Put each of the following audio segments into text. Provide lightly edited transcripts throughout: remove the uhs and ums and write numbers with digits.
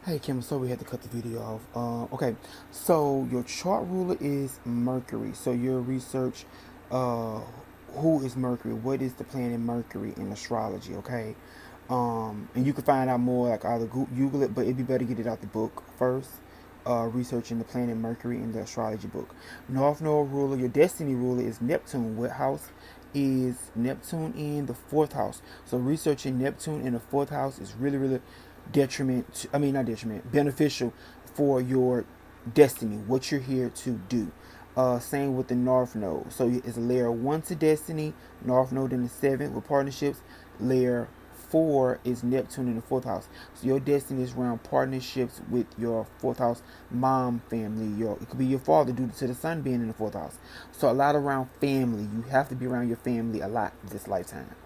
Hey Kim, so we had to cut the video off. Okay, so your chart ruler is Mercury. So your research, uh, who is Mercury? What is the planet Mercury in astrology? Okay, and you can find out more like either Google it, but it'd be better to get it out the book first. Researching the planet Mercury in the astrology book. North Node ruler, your destiny ruler is Neptune. What house is Neptune in? The fourth house. So researching Neptune in the fourth house is really not detriment, beneficial for your destiny, what you're here to do. Same with the North Node. So it's layer 1 to destiny, North Node in the 7th with partnerships. Layer 4 is Neptune in the 4th house. So your destiny is around partnerships with your 4th house mom family. It could be your father due to the sun being in the 4th house. So a lot around family. You have to be around your family a lot this lifetime.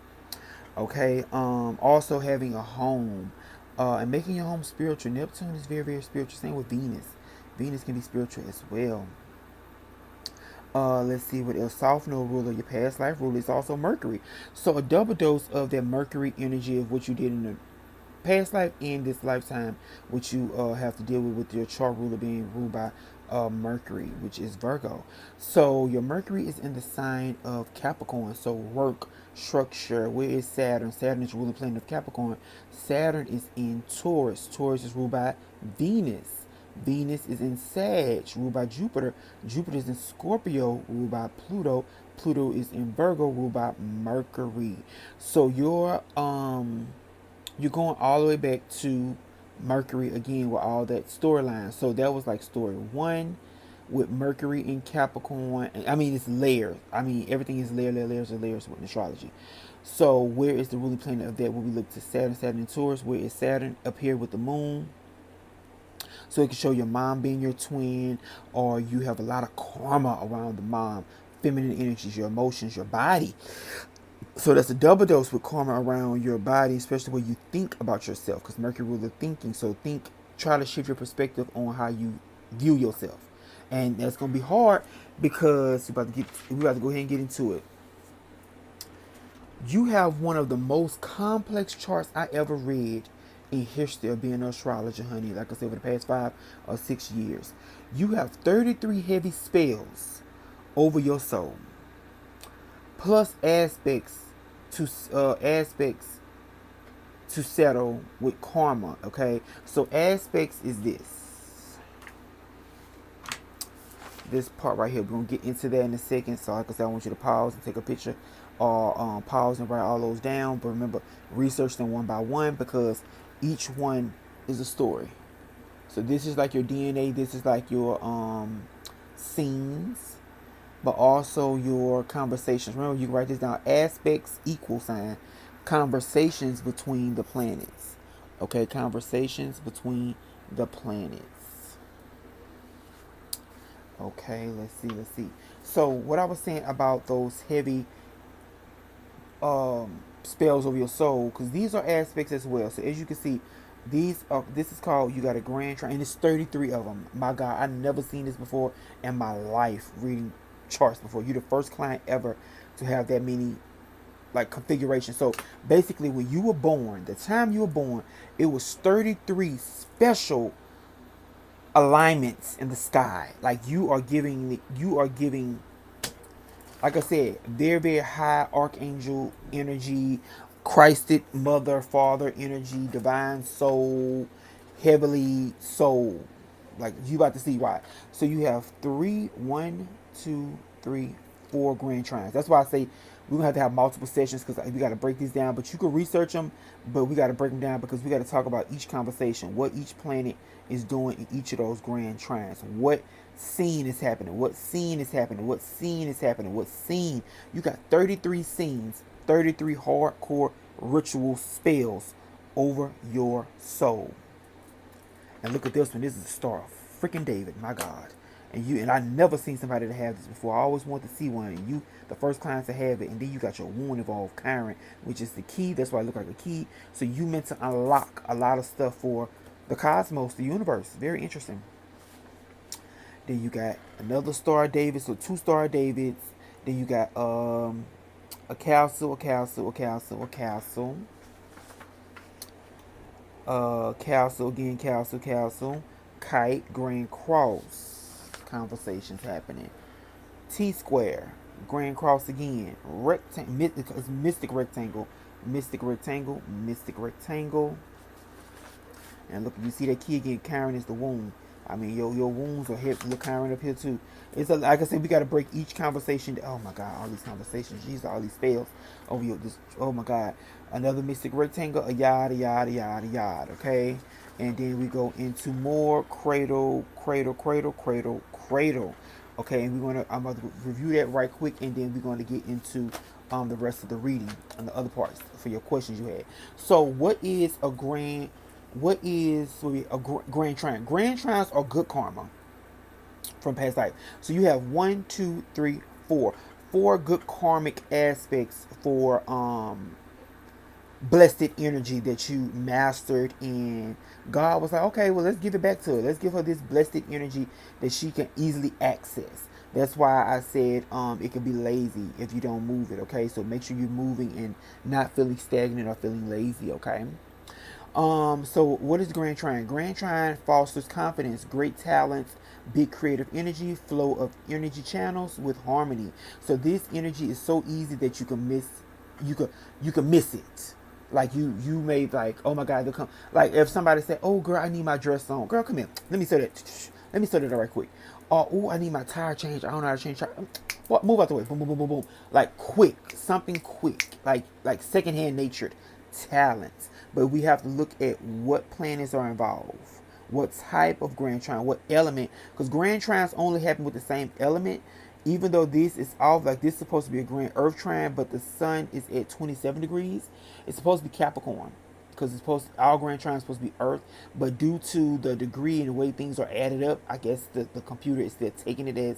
Okay. Also having a home, and making your home spiritual. Neptune is very spiritual. Same with Venus. Venus can be spiritual as well. Let's see what else. South Node ruler, your past life ruler, is also Mercury. So a double dose of that Mercury energy of what you did in the past life in this lifetime, which you have to deal with your chart ruler being ruled by Mercury, which is Virgo. So your Mercury is in the sign of Capricorn. So work, structure. Where is Saturn? Saturn is ruling planet of Capricorn. Saturn is in Taurus. Taurus is ruled by Venus. Venus is in Sag, ruled by Jupiter. Jupiter is in Scorpio, ruled by Pluto. Pluto is in Virgo, ruled by Mercury. So you're going all the way back to Mercury again with all that storyline. So that was like story 1 with Mercury in Capricorn. I mean, it's layers. I mean, everything is layers and layers with astrology. So where is the ruling planet of that? When we look to Saturn in Taurus, where is Saturn up here with the moon? So it can show your mom being your twin, or you have a lot of karma around the mom, feminine energies, your emotions, your body. So that's a double dose with karma around your body, especially when you think about yourself, because Mercury rules the thinking. So try to shift your perspective on how you view yourself, and that's gonna be hard because we about to go ahead and get into it. You have one of the most complex charts I ever read in history of being an astrologer, honey. Like I said, for the past 5 or 6 years, you have 33 heavy spells over your soul, plus aspects to settle with karma. Okay, so aspects is this part right here. We're gonna get into that in a second. So like I said, I want you to pause and take a picture, or pause and write all those down. But remember, research them one by one because each one is a story. So this is like your DNA. This is like your scenes, but also your conversations. Remember, you can write this down. Aspects equal sign conversations between the planets. Okay, conversations between the planets. Okay, let's see. So what I was saying about those heavy spells over your soul, because these are aspects as well. So as you can see, this is called, you got a grand triangle, and it's 33 of them. My God, I never seen this before in my life reading charts before. You're the first client ever to have that many like configuration. So basically, when you were born, the time you were born, it was 33 special alignments in the sky. Like you are giving, like I said, very high archangel energy, Christed mother, father energy, divine soul, heavenly soul. Like you about to see why. So you have one, two, three, four grand trines. That's why I say we're gonna have to have multiple sessions because we got to break these down. But you can research them, but we got to break them down because we got to talk about each conversation, what each planet is doing in each of those grand trines. What scene is happening? What scene is happening? What scene is happening? What scene? You got 33 scenes, 33 hardcore ritual spells over your soul. And look at this one. This is the Star of freaking David. My God. And I never seen somebody to have this before. I always wanted to see one. And you, the first client to have it. And then you got your wound involved, Chiron, which is the key. That's why I look like a key. So you meant to unlock a lot of stuff for the cosmos, the universe. Very interesting. Then you got another Star of David. So two Star of Davids. Then you got a castle. Castle again, castle. Kite, grand cross. Conversations happening. T square, grand cross again. Rectangle, mystic rectangle, mystic rectangle. And look, you see that key again. Karen is the wound. I mean, your wounds are hip. Look, Karen up here too. It's like I said, we got to break each conversation. Oh my God, all these conversations. Jeez, all these spells. Oh, oh my God, another mystic rectangle. A yada yada yada yada. Okay, and then we go into more cradle. Okay, and I'm going to review that right quick, and then we're going to get into the rest of the reading and the other parts for your questions you had. So, what is a grand trine? Grand trines are good karma from past life. So you have one, two, three, four good karmic aspects for blessed energy that you mastered, and God was like, okay, well, let's give it back to her. Let's give her this blessed energy that she can easily access. That's why I said it can be lazy if you don't move it. Okay, so make sure you're moving and not feeling stagnant or feeling lazy. Okay. So what is Grand Trine? Grand Trine fosters confidence, great talents, big creative energy, flow of energy channels with harmony. So this energy is so easy that you can miss it. Like you may like, oh my God, they'll come. Like if somebody said, oh girl, I need my dress on. Girl, come here. Let me sew that. Let me sew that right quick. Oh, I need my tire changed. I don't know how to change tire. What? Move out the way. Boom, boom, boom, boom, boom. Like quick, something quick. Like secondhand natured talents. But we have to look at what planets are involved, what type of grand trine, what element, because grand trines only happen with the same element. Even though this is all like this is supposed to be a grand earth trine, but the sun is at 27 degrees. It's supposed to be Capricorn, because it's supposed all grand trines supposed to be earth, but due to the degree and the way things are added up, I guess the computer is still taking it as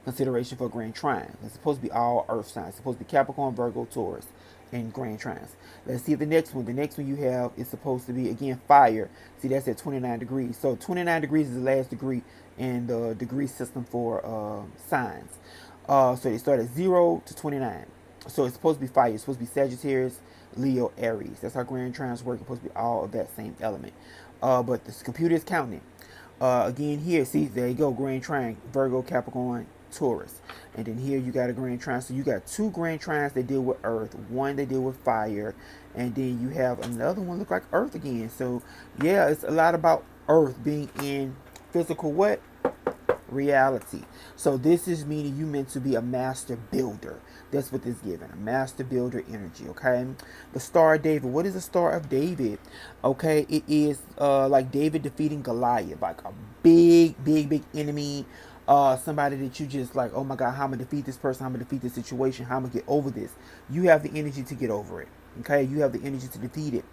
consideration for grand trine. It's supposed to be all earth signs. It's supposed to be Capricorn, Virgo, Taurus, and grand trines. Let's see the next one. The next one you have is supposed to be again fire. See, that's at 29 degrees. So 29 degrees is the last degree in the degree system for signs. So they start at 0 to 29. So it's supposed to be fire. It's supposed to be Sagittarius, Leo, Aries. That's how grand trines work. It's supposed to be all of that same element. But this computer is counting. Again here, see, there you go, grand trine, Virgo, Capricorn, Taurus. And then here you got a grand trine. So you got two grand trines that deal with earth, one they deal with fire, and then you have another one look like earth again. So yeah, it's a lot about earth being in physical what? Reality. So this is meaning you meant to be a master builder. That's what this is giving, a master builder energy. Okay, the Star of David. What is the Star of David? Okay, it is like David defeating Goliath, like a big enemy. Somebody that you just like, oh my God, how I'm gonna defeat this person, how I'm gonna defeat this situation, how I'm gonna get over this. You have the energy to get over it. Okay, you have the energy to defeat it.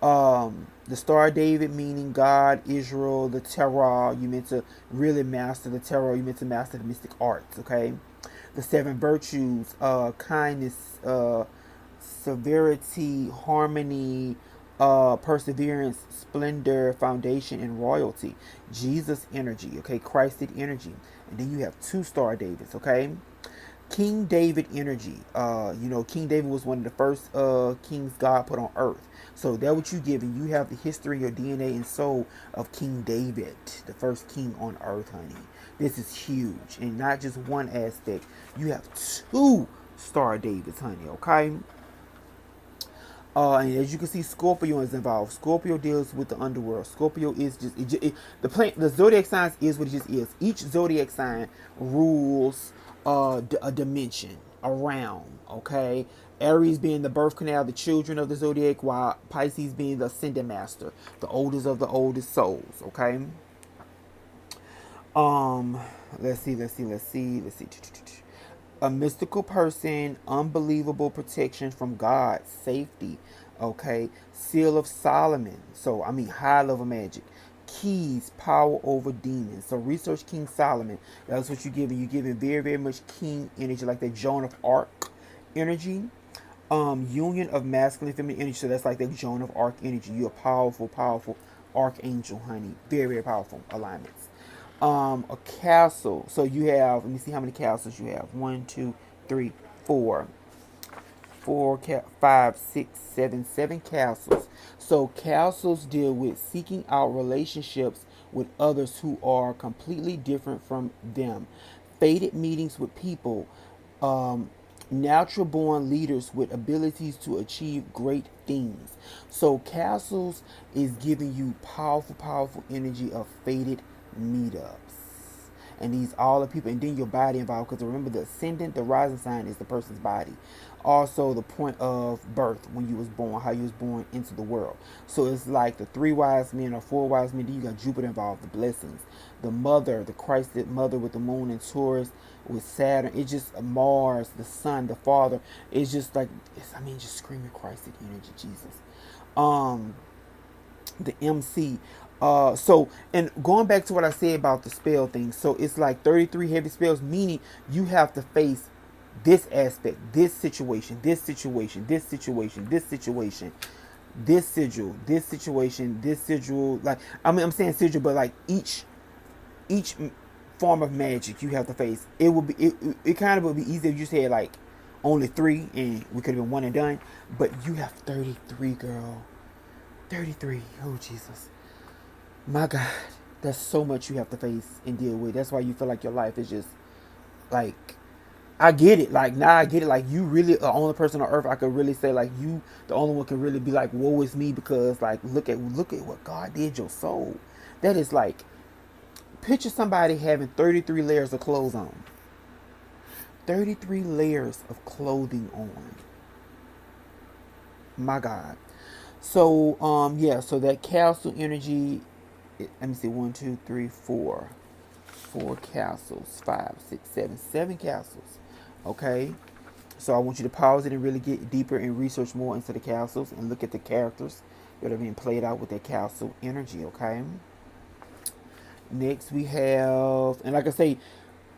The Star of David meaning God, Israel, the terror. You meant to really master the terror. You meant to master the mystic arts. Okay, the seven virtues: kindness, severity, harmony, perseverance, splendor, foundation, and royalty. Jesus energy. Okay, Christed energy, and then you have two Star Davids. Okay. King David energy. King David was one of the first kings God put on earth. So that what you giving. You have the history, your DNA and soul of King David, the first king on earth, honey. This is huge. And not just one aspect. You have two Star Davids, honey, okay? And as you can see, Scorpio is involved. Scorpio deals with the underworld. Scorpio is the zodiac signs is what it just is. Each zodiac sign rules a dimension, a realm. Okay, Aries being the birth canal, the children of the zodiac, while Pisces being the ascendant master, the oldest of the oldest souls. Okay. Um, let's see. A mystical person, unbelievable protection from God, safety, okay, seal of Solomon, so I mean high level magic, keys, power over demons. So research King Solomon. That's what you're giving very much king energy, like that Joan of Arc energy. Union of masculine and feminine energy. So that's like that Joan of Arc energy. You're a powerful archangel, honey. Very powerful alignments. A castle. So you have, let me see how many castles you have. One, two, three, four. 4, 5, 6, 7, 7 castles. So castles deal with seeking out relationships with others who are completely different from them. Fated meetings with people, um, natural born leaders with abilities to achieve great things. So castles is giving you powerful, powerful energy of fated meetups. And these all the people, and then your body involved, because remember the ascendant, the rising sign is the person's body. Also the point of birth, when you was born, how you was born into the world. So it's like the 3 wise men or 4 wise men. Then you got Jupiter involved, the blessings, the mother, the Christed mother with the moon and Taurus with Saturn. It's just Mars, the sun, the father. It's just like just screaming Christed energy, Jesus. Um, the MC. So, and going back to what I said about the spell thing, so it's like 33 heavy spells, meaning you have to face this aspect, this situation, this situation, this situation, this situation, this sigil, this situation, this sigil. Like, I'm saying sigil, but like each form of magic you have to face. It would be it kind of would be easier if you said like only 3 and we could have been one and done, but you have 33, girl. 33. Oh Jesus. My God, that's so much you have to face and deal with. That's why you feel like your life is just like, I get it. Like, now I get it. Like, you really the only person on earth I could really say like you, the only one can really be like, woe is me, because like look at what God did your soul. That is like, picture somebody having 33 layers of clothes on. 33 layers of clothing on. My God. So yeah, so that castle energy, let me see, 1, 2, 3, 4. 4 castles, 5, 6, 7, 7 castles. Okay. So I want you to pause it and really get deeper and research more into the castles and look at the characters that are being played out with that castle energy. Okay. Next we have, and like I say,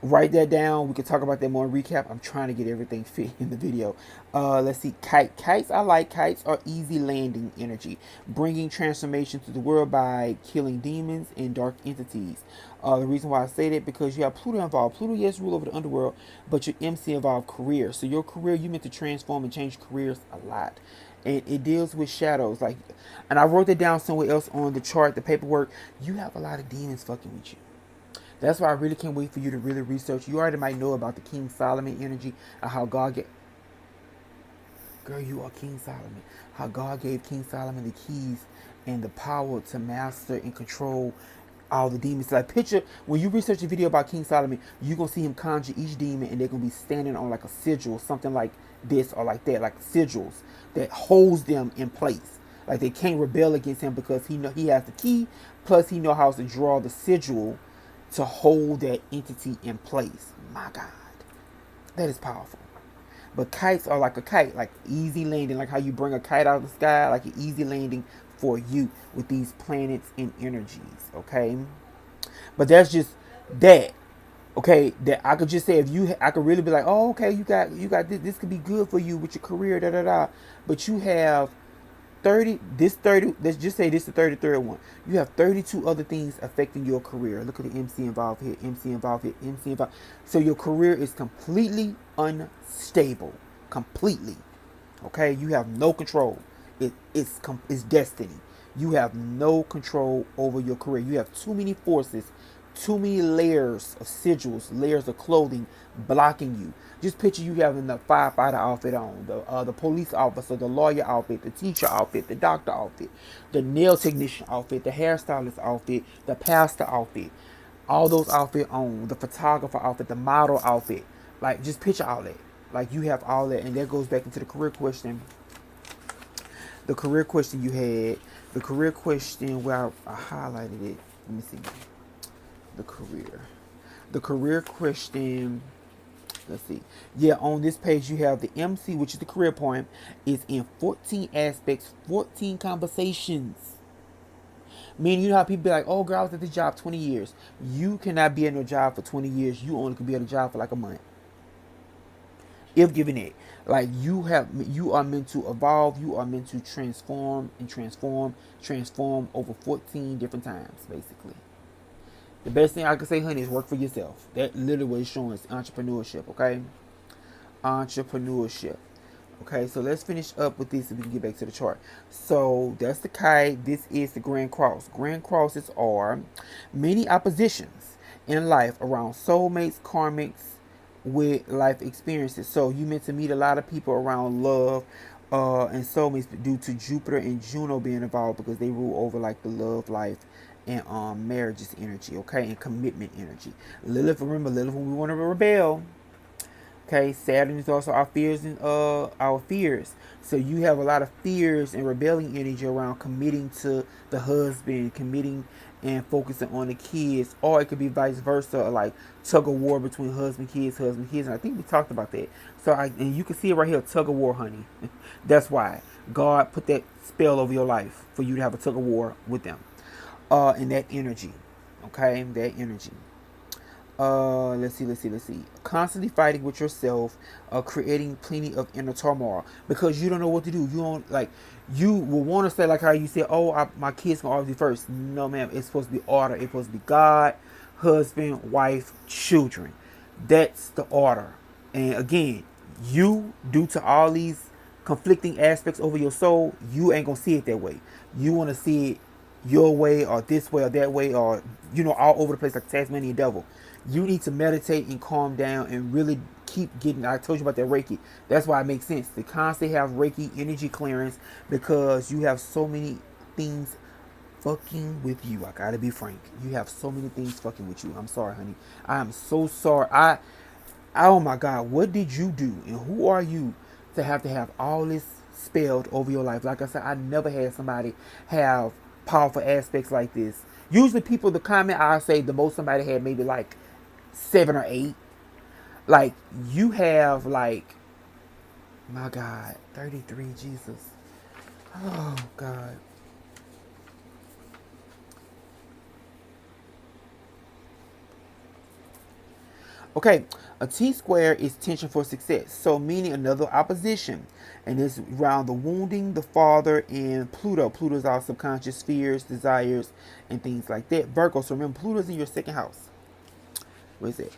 write that down. We can talk about that more in recap. I'm trying to get everything fit in the video. Let's see. Kites. I like kites are easy landing energy, bringing transformation to the world by killing demons and dark entities. The reason why I say that, because you have Pluto involved. Pluto, yes, rule over the underworld, but your MC involved career. So your career, you meant to transform and change careers a lot. And it deals with shadows. Like, and I wrote that down somewhere else on the chart, the paperwork. You have a lot of demons fucking with you. That's why I really can't wait for you to really research. You already might know about the King Solomon energy and how God get. Girl, you are King Solomon. How God gave King Solomon the keys and the power to master and control all the demons. Like, picture when you research a video about King Solomon, you're gonna see him conjure each demon, and they're gonna be standing on like a sigil, something like this or like that, like sigils that holds them in place. Like, they can't rebel against him because he has the key. Plus, he knows how to draw the sigil to hold that entity in place. My God, that is powerful. But kites are like a kite, like easy landing, like how you bring a kite out of the sky, like an easy landing for you with these planets and energies. Okay, but that's just that. Okay, that I could just say, I could really be like, oh, okay, you got this. This could be good for you with your career, da da da. But you have 30, let's just say this is the 33rd one. You have 32 other things affecting your career. Look at the MC involved here, MC involved here, MC involved. So your career is completely unstable. Completely. Okay? You have no control. It's destiny. You have no control over your career. You have too many forces, too many layers of sigils, layers of clothing blocking you. Just picture you having the firefighter outfit on, the police officer, the lawyer outfit, the teacher outfit, the doctor outfit, the nail technician outfit, the hairstylist outfit, the pastor outfit, all those outfits on, the photographer outfit, the model outfit. Like, just picture all that. Like, you have all that, and that goes back into the career question. The career question you had, the career question where I highlighted it. Let me see. The career question. Let's see. Yeah, on this page you have the MC, which is the career point, is in 14 aspects, 14 conversations. Meaning, you know how people be like, oh girl, I was at this job 20 years. You cannot be in a job for 20 years. You only can be at a job for like a month. If given it. Like, you are meant to evolve, you are meant to transform over 14 different times, basically. The best thing I can say, honey, is work for yourself. That literally what it's showing is entrepreneurship, okay? Entrepreneurship. Okay, so let's finish up with this and we can get back to the chart. So that's the kite. This is the Grand Cross. Grand Crosses are many oppositions in life around soulmates, karmics, with life experiences. So you meant to meet a lot of people around love and soulmates due to Jupiter and Juno being involved because they rule over like the love life and marriages energy, okay, and commitment energy. Lilith, remember Lilith when we want to rebel. Okay, Saturn is also our fears and our fears. So you have a lot of fears and rebelling energy around committing to the husband, committing and focusing on the kids, or it could be vice versa, like tug of war between husband, kids. And I think we talked about that. So and you can see it right here, tug of war, honey. That's why God put that spell over your life for you to have a tug of war with them, and that energy. Okay, that energy. Let's see. Constantly fighting with yourself, creating plenty of inner turmoil because you don't know what to do. You don't like. You will want to say like how you said, "Oh, my kids can always be first." No, ma'am. It's supposed to be order. It's supposed to be God, husband, wife, children. That's the order. And again, you due to all these conflicting aspects over your soul, you ain't gonna see it that way. You want to see it your way or this way or that way or all over the place like Tasmanian devil. You need to meditate and calm down and really keep getting. I told you about that Reiki. That's why it makes sense to constantly have Reiki energy clearance because you have so many things fucking with you. I gotta be frank. You have so many things fucking with you. I'm sorry, honey. I am so sorry. Oh my God, what did you do and who are you to have all this spelled over your life? Like I said, I never had somebody have powerful aspects like this. Usually people, the comment I say the most somebody had maybe like 7 or 8. Like you have like, my God, 33, Jesus. Oh God. Okay, a T square is tension for success. So meaning another opposition. And it's around the wounding, the father, and Pluto. Pluto's our subconscious fears, desires, and things like that. Virgo, so remember Pluto's in your second house. What is it?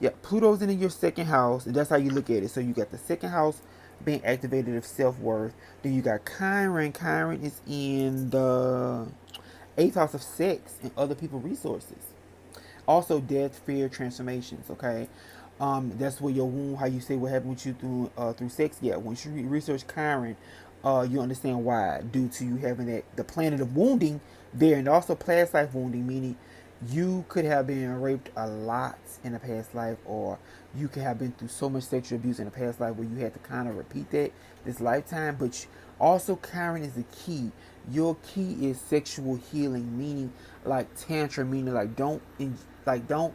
Yeah, Pluto's in your second house, and that's how you look at it. So you got the second house being activated of self-worth. Then you got Chiron. Chiron is in the eighth house of sex and other people resources. Also, death, fear, transformations. Okay, that's where your wound. How you say what happened with you through sex. Yeah, once you research Chiron, you understand why. Due to you having the planet of wounding there, and also past life wounding, meaning you could have been raped a lot in a past life, or you could have been through so much sexual abuse in a past life where you had to kind of repeat that this lifetime. But also, Chiron is the key. Your key is sexual healing, meaning like tantra, meaning like like don't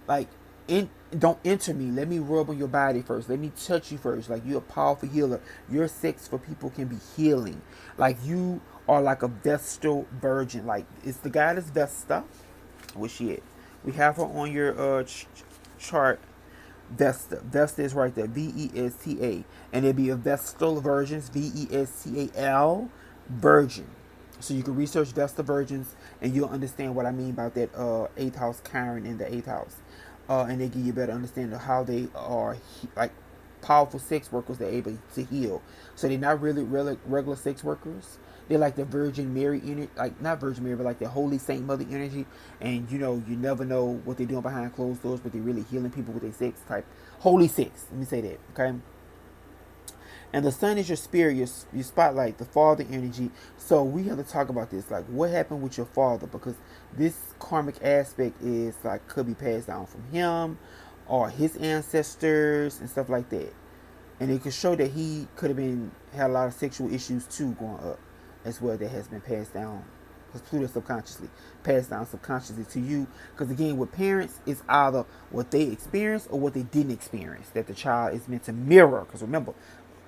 like in don't enter me. Let me rub on your body first. Let me touch you first. Like you're a powerful healer. Your sex for people can be healing. Like you are like a Vestal virgin. Like it's the goddess Vesta. Where's she at? We have her on your chart. Vesta. Vesta is right there. Vesta. And it'd be a Vestal virgins. Vestal virgin. So you can research Vesta virgins and you'll understand what I mean about that eighth house Chiron in the eighth house. And they give you a better understanding of how they are like powerful sex workers that are able to heal. So they're not really regular sex workers. They're like the Virgin Mary energy, like not Virgin Mary, but like the Holy Saint Mother energy. And you never know what they're doing behind closed doors, but they're really healing people with their sex type. Holy sex. Let me say that, okay? And the sun is your spirit, your spotlight, the father energy. So we have to talk about this. Like, what happened with your father? Because this karmic aspect is like could be passed down from him or his ancestors and stuff like that. And it could show that he could have been had a lot of sexual issues too growing up as well that has been passed down. Because Pluto subconsciously passed down subconsciously to you. Because again, with parents, it's either what they experienced or what they didn't experience that the child is meant to mirror. Because remember,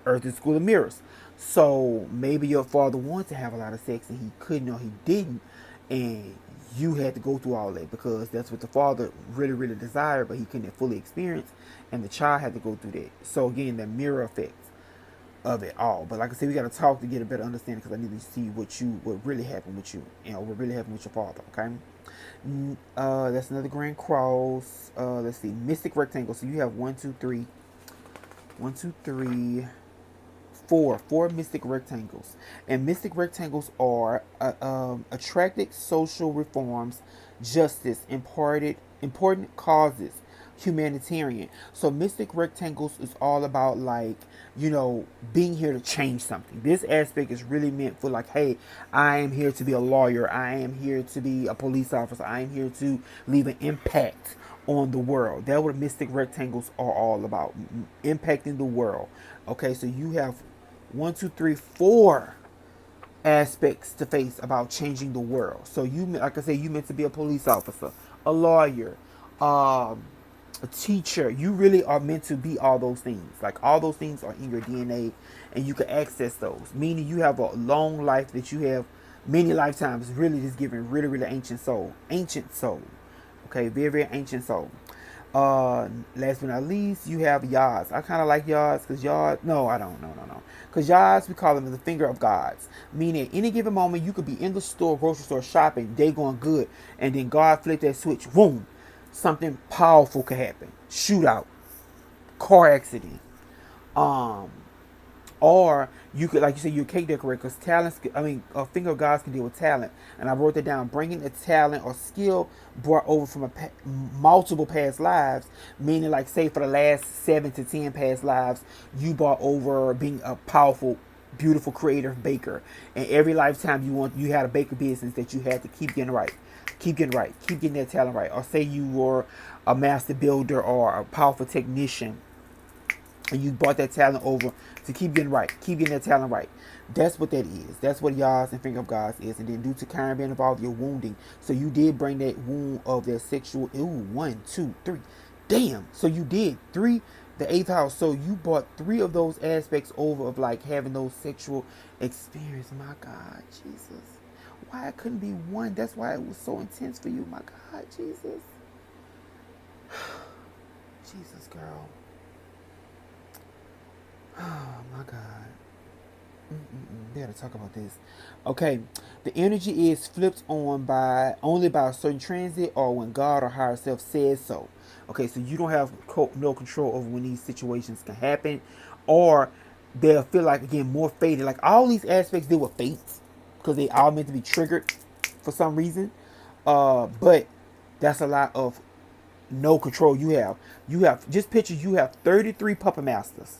Earth is school of mirrors. So maybe your father wanted to have a lot of sex and he couldn't or he didn't. And you had to go through all that because that's what the father really desired, but he couldn't fully experience. And the child had to go through that. So again, the mirror effect of it all. But like I said, we got to talk to get a better understanding because I need to see what really happened with you and what really happened with your father. Okay. That's another grand cross. Let's see, mystic rectangle. So you have one, two, three. 1, 2, 3. four mystic rectangles. And mystic rectangles are attracted social reforms, justice, important causes, humanitarian. So mystic rectangles is all about like, being here to change something. This aspect is really meant for like, hey, I am here to be a lawyer. I am here to be a police officer. I am here to leave an impact on the world. That's what mystic rectangles are all about. Impacting the world. Okay, so you have one, two, three, four aspects to face about changing the world. So you, like I said, you meant to be a police officer, a lawyer, a teacher. You really are meant to be all those things. Like all those things are in your DNA, and you can access those. Meaning you have a long life that you have many lifetimes. Really, just giving really, really ancient soul. Okay, very, very ancient soul. Last but not least, you have Yahs. I kind of like Yahs because Yahs. No, I don't. No. Because Yahs, we call them the finger of gods. Meaning, at any given moment, you could be in the store, grocery store, shopping, day going good, and then God flipped that switch. Boom, something powerful could happen. Shootout, car accident. Or you could, like you said, you're a cake decorator because talents, a finger of gods can deal with talent. And I wrote that down. Bringing a talent or skill brought over from multiple past lives, meaning like say for the last 7 to 10 past lives, you brought over being a powerful, beautiful, creative baker. And every lifetime you had a baker business that you had to keep getting right. Keep getting that talent right. Or say you were a master builder or a powerful technician, and you brought that talent over to keep getting that talent right. That's what that is. That's what Yahs and finger of gods is. And then due to Chiron being involved, you're wounding. So you did bring that wound of that sexual. Ooh, 1, 2, 3. Damn. So you did 3, the 8th house. So you brought 3 of those aspects over of like having those sexual experience. My God, Jesus. Why it couldn't be 1? That's why it was so intense for you. My God, Jesus. Jesus, girl. Oh my God. We gotta talk about this. Okay, the energy is flipped on by only by a certain transit or when God or higher self says so. Okay, so you don't have no control over when these situations can happen, or they'll feel like again more fated. Like all these aspects deal with fates because they all meant to be triggered for some reason. But that's a lot of no control you have. You have just picture you have 33 puppet masters.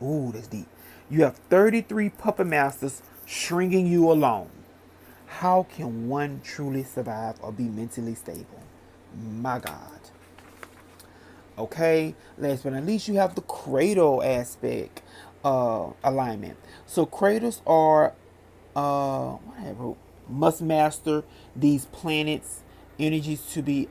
Ooh, that's deep. You have 33 puppet masters stringing you along. How can one truly survive or be mentally stable? My God. Okay, last but not least, you have the cradle aspect alignment. So cradles are, what I wrote, must master these planets' energies to be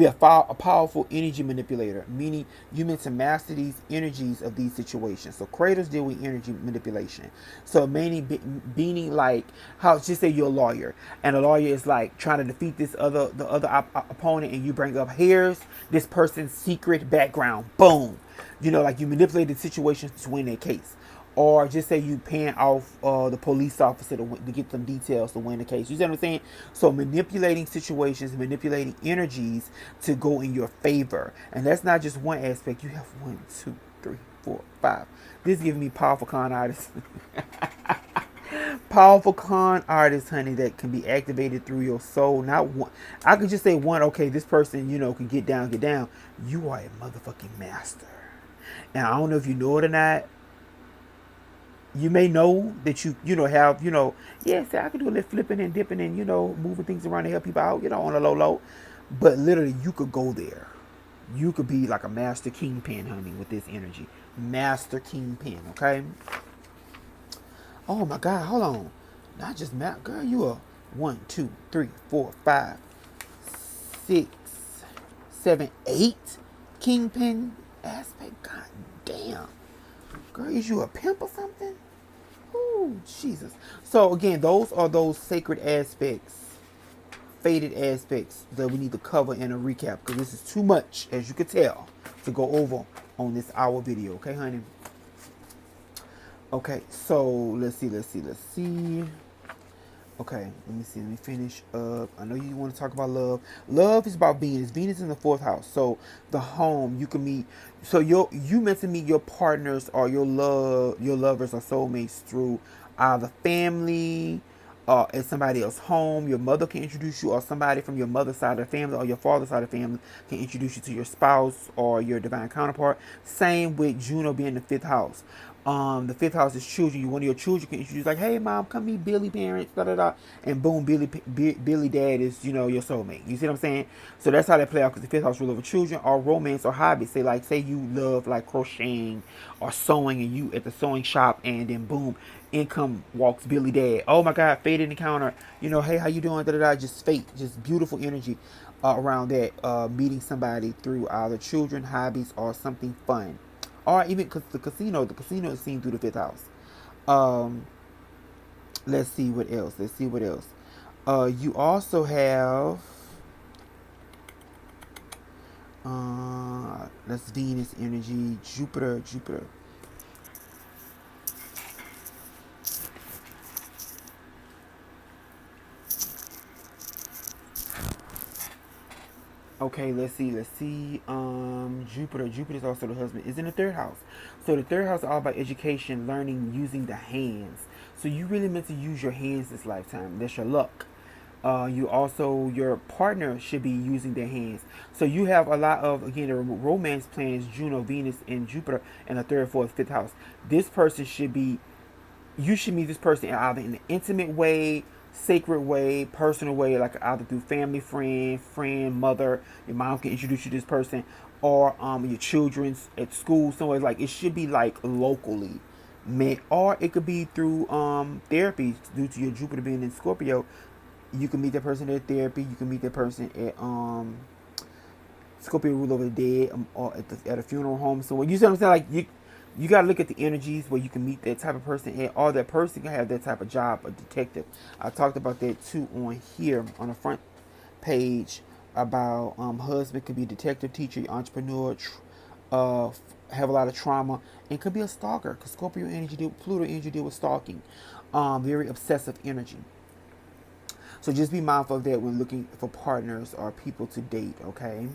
a powerful energy manipulator, meaning you meant to master these energies of these situations. So cradles deal with energy manipulation. So meaning like how just say you're a lawyer, and a lawyer is like trying to defeat the other opponent, and you bring up here's this person's secret background. Boom, like you manipulate the situations to win their case. Or just say you paying off the police officer to get some details to win the case. You see what I'm saying? So manipulating situations, manipulating energies to go in your favor. And that's not just one aspect. You have 1, 2, 3, 4, 5. This is giving me powerful con artists. Powerful con artists, honey, that can be activated through your soul. Not one. I could just say one, okay, this person, can get down. You are a motherfucking master. And I don't know if you know it or not. You may know that you have, say I can do a little flipping and dipping and, moving things around to help people out, on a low. But literally, you could go there. You could be like a master kingpin, honey, with this energy. Master kingpin, okay? Oh, my God, hold on. Not just girl, you are 1, 2, 3, 4, 5, 6, 7, 8 kingpin aspect. God damn. Girl, is you a pimp or something? Ooh, Jesus. So again, those are those sacred aspects, fated aspects that we need to cover in a recap because this is too much, as you could tell, to go over on this hour video. Okay, honey? Okay, so let's see. Okay, let me see. Let me finish up. I know you want to talk about love. Love is about Venus. Venus in the fourth house. So the home you can meet. So you meant to meet your partners or your lovers or soulmates through either family, at somebody else's home. Your mother can introduce you, or somebody from your mother's side of the family or your father's side of the family can introduce you to your spouse or your divine counterpart. Same with Juno being the fifth house. The fifth house is children. You, one of your children can introduce like, "Hey, mom, come meet Billy parents." Da da da, and boom, Billy dad is your soulmate. You see what I'm saying? So that's how they play out because the fifth house rule over children or romance or hobbies. Say you love like crocheting or sewing, and you at the sewing shop, and then boom, income walks Billy dad. Oh my God, fated encounter. Hey, how you doing? Da da da. Just fate, just beautiful energy around that. Meeting somebody through either children, hobbies, or something fun. Or even because the casino is seen through the fifth house. Um, let's see what else. Let's see what else. You also have that's Venus energy, Jupiter. Okay, let's see. Jupiter is also the husband. Is in the third house. So the third house is all about education, learning, using the hands. So you really meant to use your hands this lifetime. That's your luck. Your partner should be using their hands. So you have a lot of, again, the romance planets, Juno, Venus, and Jupiter in the third, fourth, fifth house. This person should be You should meet this person either in an intimate way, sacred way, personal way, like either through family, friend, mother. Your mom can introduce you to this person, or your children's at school somewhere. Like it should be like locally met, or it could be through therapy due to your Jupiter being in Scorpio. You can meet that person at therapy. You can meet that person at Scorpio rule over the dead, or at a funeral home somewhere. You see what I'm saying? Like you gotta look at the energies where you can meet that type of person, and or that person can have that type of job, a detective. I talked about that too on here on the front page about husband could be a detective, teacher, entrepreneur, uh, have a lot of trauma, and could be a stalker because Scorpio energy Pluto energy deal with stalking, very obsessive energy. So just be mindful of that when looking for partners or people to date, okay?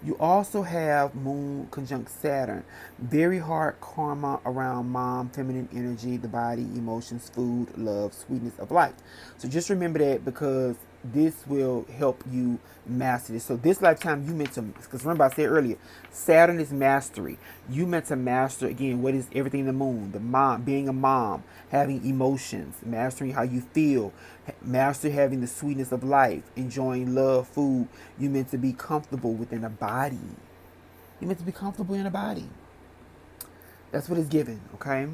You also have Moon conjunct Saturn. Very hard karma around mom, feminine energy, the body, emotions, food, love, sweetness of life. So just remember that because this will help you master this. So this lifetime you meant to, because remember I said earlier, Saturn is mastery. You meant to master again what is everything in the moon, the mom, being a mom, having emotions, mastering how you feel, master having the sweetness of life, enjoying love, food. You meant to be comfortable within a body. You meant to be comfortable in a body. That's what it's given, okay?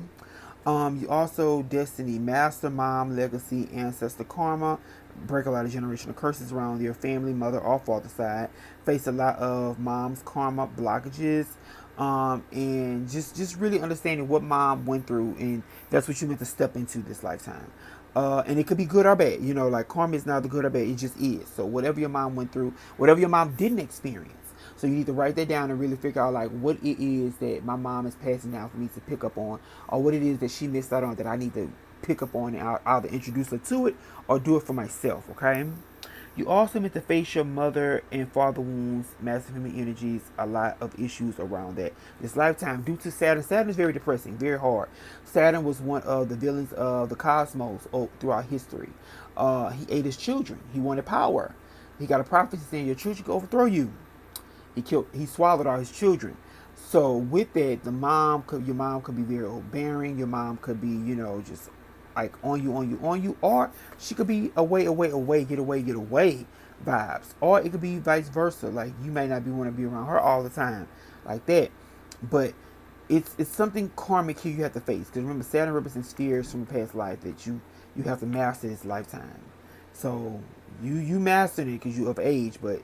You also destiny, master, mom, legacy, ancestor, karma. Break a lot of generational curses around your family, mother, or father side. Face a lot of mom's karma blockages, and just really understanding what mom went through, and that's what you meant to step into this lifetime. And it could be good or bad. Like karma is not the good or bad; it just is. So whatever your mom went through, whatever your mom didn't experience. So you need to write that down and really figure out like what it is that my mom is passing down for me to pick up on, or what it is that she missed out on that I need to pick up on, and I'll either introduce her to it or do it for myself. Okay. You also meant to face your mother and father wounds, massive human energies, a lot of issues around that. This lifetime, due to Saturn, Saturn is very depressing, very hard. Saturn was one of the villains of the cosmos throughout history. He ate his children. He wanted power. He got a prophecy saying your children can overthrow you. He swallowed all his children. So with that, your mom could be very overbearing. Your mom could be, just like on you, or she could be away, get away vibes, or it could be vice versa. Like you may not be want to be around her all the time, like that. But it's something karmic here you have to face because remember Saturn represents fears from a past life that you have to master this lifetime. So you mastered it because you of age, but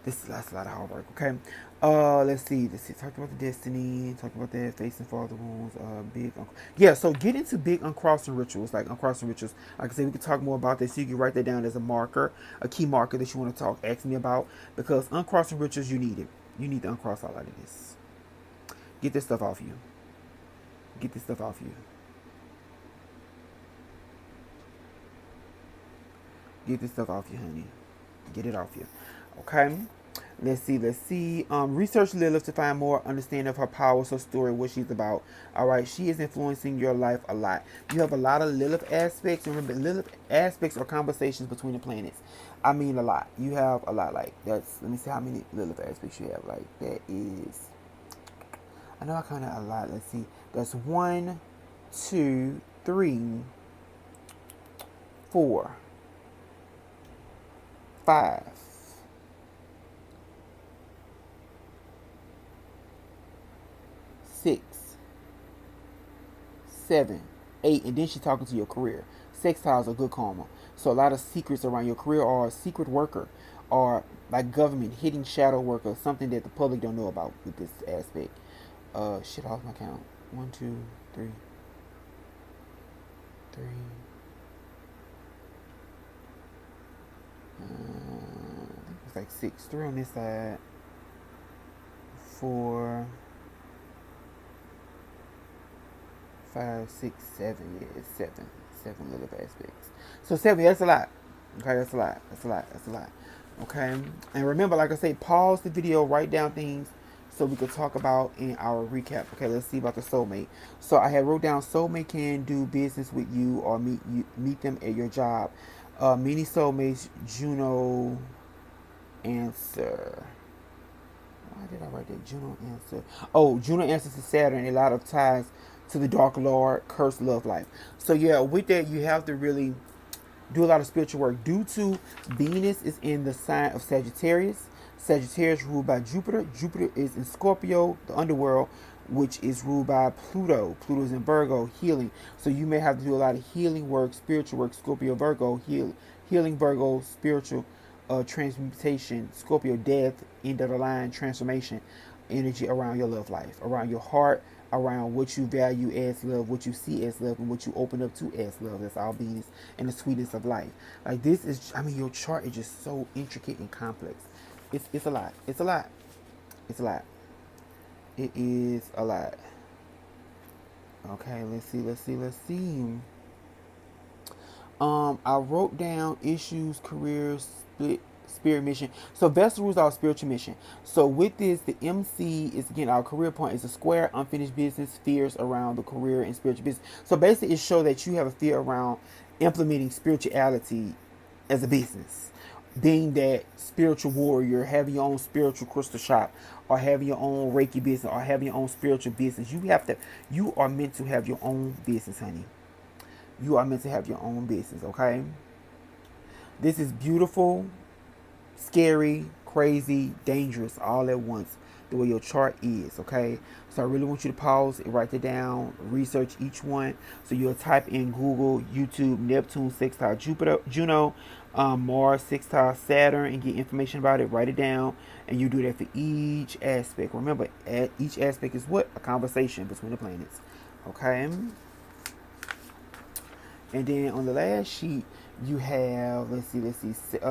that's a lot of hard work. Okay. Let's see. Talk about the destiny. Talk about that facing father wounds. Yeah. So get into big uncrossing rituals, like uncrossing rituals. Like I said, we could talk more about this. So you can write that down as a marker, a key marker that you want to ask me about, because uncrossing rituals, you need it. You need to uncross all of this. Get this stuff off you. Get this stuff off you. Get this stuff off you, honey. Get it off you. Okay. Let's see. Research Lilith to find more understanding of her powers, her story, what she's about. All right, she is influencing your life a lot. You have a lot of Lilith aspects. Remember, Lilith aspects are conversations between the planets. I mean, a lot. You have a lot. Like that's. Let me see how many Lilith aspects you have. Like that is. I know I kind of a lot. Let's see. That's 1, 2, 3, 4, 5. 6, 7, 8, and then she's talking to your career. Sextiles are good karma. So a lot of secrets around your career, or a secret worker, or like government hidden shadow worker, something that the public don't know about with this aspect. Shit, off my count. 1, 2, 3, 3. I think it's like 6. 3 on this side. 4. 5, 6, 7. Yeah, it's 7. 7 little aspects. So 7, that's a lot. Okay, that's a lot. That's a lot. Okay. And remember, like I say, pause the video, write down things so we could talk about in our recap. Okay, let's see about the soulmate. So I had wrote down soulmate can do business with you or meet them at your job. Many soulmates, Juno answer. Why did I write that? Juno answer. Oh, Juno answers to Saturn. A lot of ties to the Dark Lord, cursed love life. So yeah, with that, you have to really do a lot of spiritual work. Due to Venus is in the sign of Sagittarius. Sagittarius ruled by Jupiter. Jupiter is in Scorpio, the underworld, which is ruled by Pluto. Pluto is in Virgo, healing. So you may have to do a lot of healing work, spiritual work. Scorpio, Virgo, healing, Virgo, spiritual transmutation. Scorpio, death, end of the line, transformation, energy around your love life, around your heart, around what you value as love, what you see as love, and what you open up to as love. That's all Venus and the sweetness of life. Like this is, I mean, your chart is just so intricate and complex. It's a lot. It's a lot. It's a lot. It is a lot. Okay, let's see. I wrote down issues, careers, split, spirit mission. So Vesta rules our spiritual mission. So with this, the MC is again our career point is a square, unfinished business, fears around the career and spiritual business. So basically, it shows that you have a fear around implementing spirituality as a business. Being that spiritual warrior, having your own spiritual crystal shop, or having your own Reiki business, or having your own spiritual business. You are meant to have your own business, honey. You are meant to have your own business, okay? This is beautiful, scary, crazy, dangerous, all at once, the way your chart is, okay? So I really want you to pause and write it down, research each one. So you'll type in Google, YouTube, Neptune, sextile Jupiter, Juno, Mars, sextile Saturn, and get information about it. Write it down, and you do that for each aspect. Remember, each aspect is what? A conversation between the planets, okay? And then on the last sheet, you have, let's see,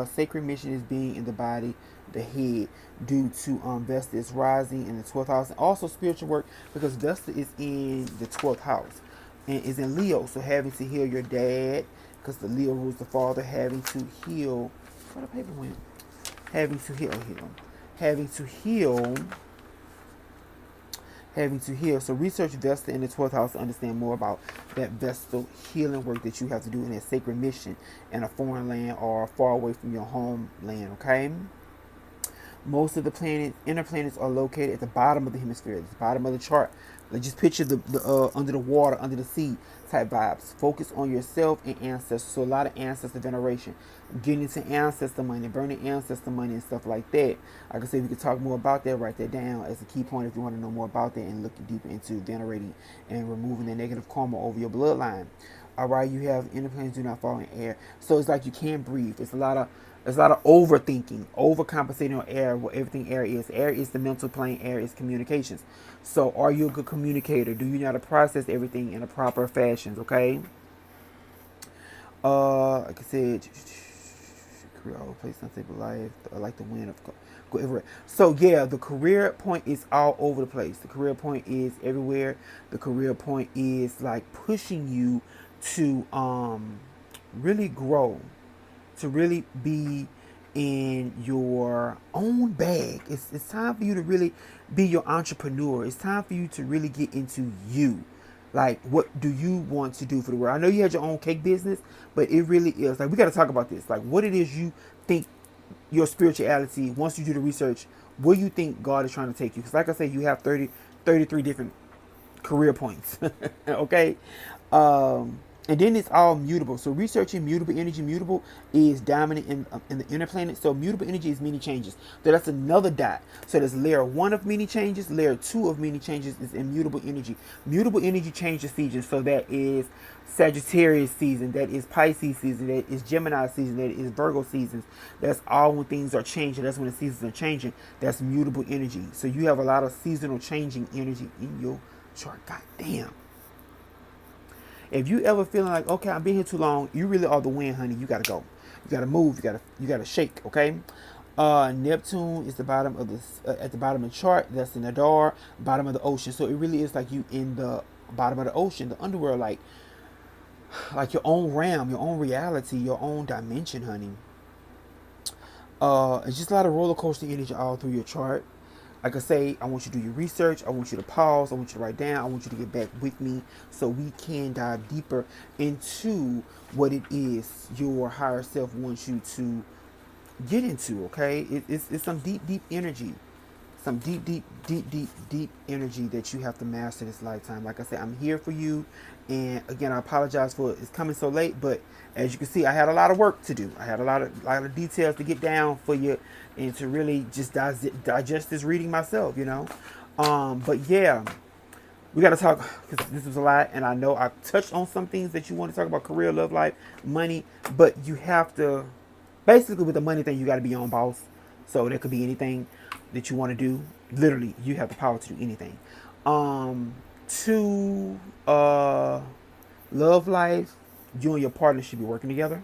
sacred mission is being in the body, the head, due to Vesta is rising in the 12th house. And also spiritual work, because Vesta is in the 12th house and is in Leo. So having to heal your dad, because the Leo rules the father, having to heal, where the paper went? Having to heal. So research Vesta in the 12th house to understand more about that Vestal healing work that you have to do in that sacred mission in a foreign land or far away from your homeland, okay? Most of the inner planets are located at the bottom of the hemisphere, at the bottom of the chart. Like just picture the under the water, under the sea type vibes. Focus on yourself and ancestors. So a lot of ancestor veneration, getting into ancestor money, burning ancestor money and stuff like that. Like I said, we could talk more about that. Write that down as a key point if you want to know more about that and look deeper into venerating and removing the negative karma over your bloodline. All right, you have inner planets do not fall in air, so it's like you can't breathe. It's a lot of overthinking, overcompensating on air. What everything air is. Air is the mental plane. Air is communications. So, are you a good communicator? Do you know how to process everything in a proper fashion? Okay. Like I said, career all place, unstable life. I like the wind of go everywhere. So yeah, the career point is all over the place. The career point is everywhere. The career point is like pushing you to really grow, to really be in your own bag. It's time for you to really be your entrepreneur. It's time for you to really get into you. Like, what do you want to do for the world? I know you had your own cake business, but it really is like, we got to talk about this. Like, what it is you think your spirituality, once you do the research, where you think God is trying to take you. Because like I said, you have 33 different career points. Okay. And then it's all mutable. So researching mutable energy, mutable is dominant in the inner planet. So mutable energy is many changes. So that's another dot. So there's layer 1 of many changes. Layer 2 of many changes is immutable energy. Mutable energy changes seasons. So that is Sagittarius season. That is Pisces season. That is Gemini season. That is Virgo seasons. That's all when things are changing. That's when the seasons are changing. That's mutable energy. So you have a lot of seasonal changing energy in your chart. God damn. If you ever feeling like, okay, I've been here too long, you really are the wind, honey. You gotta go. You gotta move. You gotta shake. Okay. Neptune is the bottom of the at the bottom of the chart. That's the Natal, bottom of the ocean. So it really is like you in the bottom of the ocean, the underworld, like your own realm, your own reality, your own dimension, honey. It's just a lot of roller coaster energy all through your chart. Like I say, I want you to do your research. I want you to pause. I want you to write down. I want you to get back with me so we can dive deeper into what it is your higher self wants you to get into, okay? It's some deep, deep energy. Some deep, deep, deep, deep, deep energy that you have to master this lifetime. Like I said, I'm here for you. And again, I apologize for it's coming so late, but as you can see, I had a lot of work to do. I had a lot of details to get down for you and to really just digest this reading myself, you know. But yeah, we got to talk because this was a lot, and I know I touched on some things that you want to talk about: career, love life, money. But you have to, basically, with the money thing, you got to be your own boss. So there could be anything that you want to do. Literally, you have the power to do anything. To love life, you and your partner should be working together.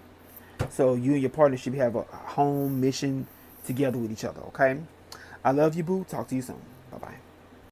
So you and your partner should have a home mission together with each other, okay? I love you, boo. Talk to you soon. Bye-bye.